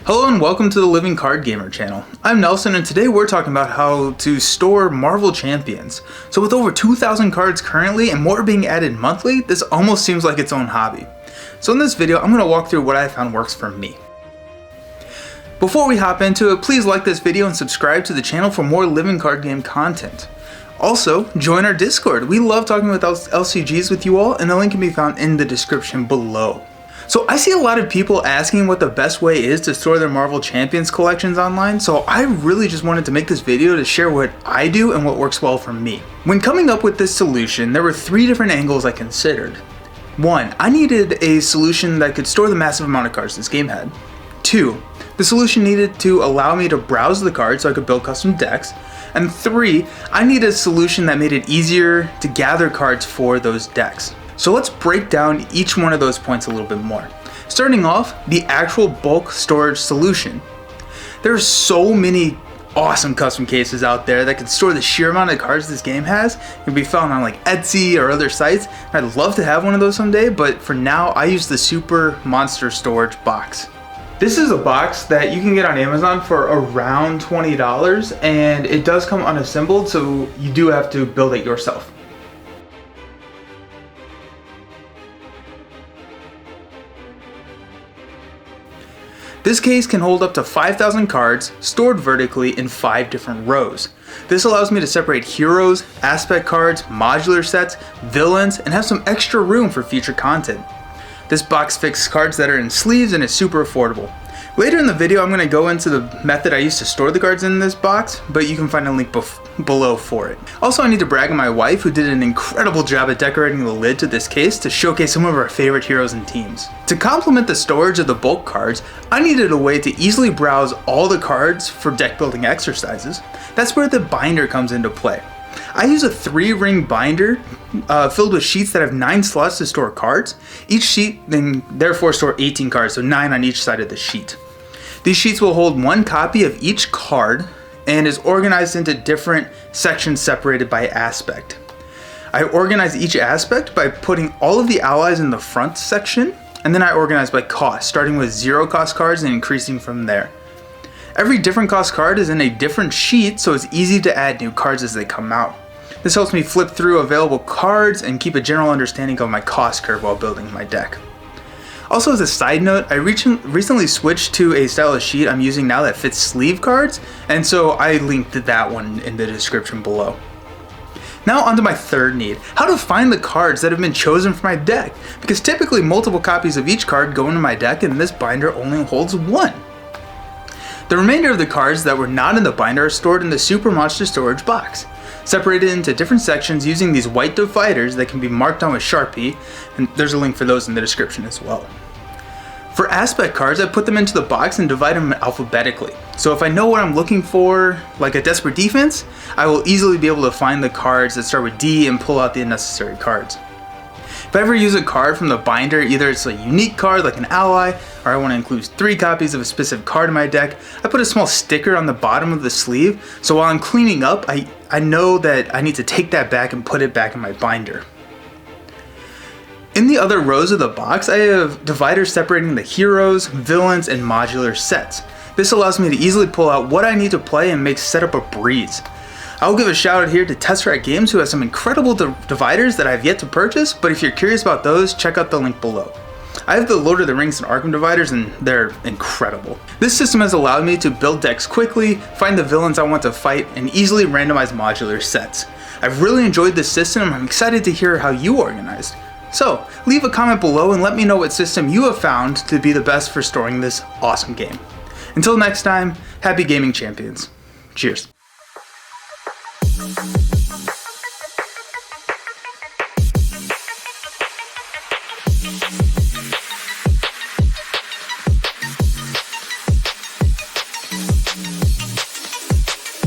Hello and welcome to the Living Card Gamer channel. I'm Nelson and today we're talking about how to store Marvel Champions. So with over 2,000 cards currently and more being added monthly, this almost seems like its own hobby. So in this video, I'm going to walk through what I found works for me. Before we hop into it, please like this video and subscribe to the channel for more Living Card Game content. Also, join our Discord. We love talking with LCGs with you all, and the link can be found in the description below. So I see a lot of people asking what the best way is to store their Marvel Champions collections online, so I really just wanted to make this video to share what I do and what works well for me. When coming up with this solution, there were 3 different angles I considered. 1. I needed a solution that could store the massive amount of cards this game had. 2. The solution needed to allow me to browse the cards so I could build custom decks. And 3. I needed a solution that made it easier to gather cards for those decks. So let's break down each one of those points a little bit more. Starting off, the actual bulk storage solution. There are so many awesome custom cases out there that can store the sheer amount of cards this game has. It can be found on like Etsy or other sites. I'd love to have one of those someday, but for now I use the Super Monster Storage box. This is a box that you can get on Amazon for around $20, and it does come unassembled, so you do have to build it yourself. This case can hold up to 5,000 cards stored vertically in 5 different rows. This allows me to separate heroes, aspect cards, modular sets, villains, and have some extra room for future content. This box fits cards that are in sleeves and is super affordable. Later in the video, I'm going to go into the method I used to store the cards in this box, but you can find a link below for it. Also, I need to brag on my wife, who did an incredible job at decorating the lid to this case to showcase some of our favorite heroes and teams. To complement the storage of the bulk cards, I needed a way to easily browse all the cards for deck building exercises. That's where the binder comes into play. I use a 3-ring binder filled with sheets that have 9 slots to store cards. Each sheet then therefore store 18 cards, so 9 on each side of the sheet. These sheets will hold 1 copy of each card and is organized into different sections separated by aspect. I organize each aspect by putting all of the allies in the front section, and then I organize by cost, starting with 0 cost cards and increasing from there. Every different cost card is in a different sheet, so it's easy to add new cards as they come out. This helps me flip through available cards and keep a general understanding of my cost curve while building my deck. Also, as a side note, I recently switched to a style of sheet I'm using now that fits sleeve cards, and so I linked that one in the description below. Now onto my third need, how to find the cards that have been chosen for my deck, because typically multiple copies of each card go into my deck and this binder only holds 1. The remainder of the cards that were not in the binder are stored in the Super Monster Storage box, separated into different sections using these white dividers that can be marked on with Sharpie, and there's a link for those in the description as well. For aspect cards, I put them into the box and divide them alphabetically. So if I know what I'm looking for, like a Desperate Defense, I will easily be able to find the cards that start with D and pull out the necessary cards. If I ever use a card from the binder, either it's a unique card like an ally, or I want to include 3 copies of a specific card in my deck, I put a small sticker on the bottom of the sleeve, so while I'm cleaning up, I know that I need to take that back and put it back in my binder. In the other rows of the box, I have dividers separating the heroes, villains, and modular sets. This allows me to easily pull out what I need to play and make setup a breeze. I will give a shout out here to Tesseract Games, who has some incredible dividers that I have yet to purchase, but if you're curious about those, check out the link below. I have the Lord of the Rings and Arkham dividers, and they're incredible. This system has allowed me to build decks quickly, find the villains I want to fight, and easily randomize modular sets. I've really enjoyed this system, and I'm excited to hear how you organized. So, leave a comment below and let me know what system you have found to be the best for storing this awesome game. Until next time, happy gaming champions. Cheers.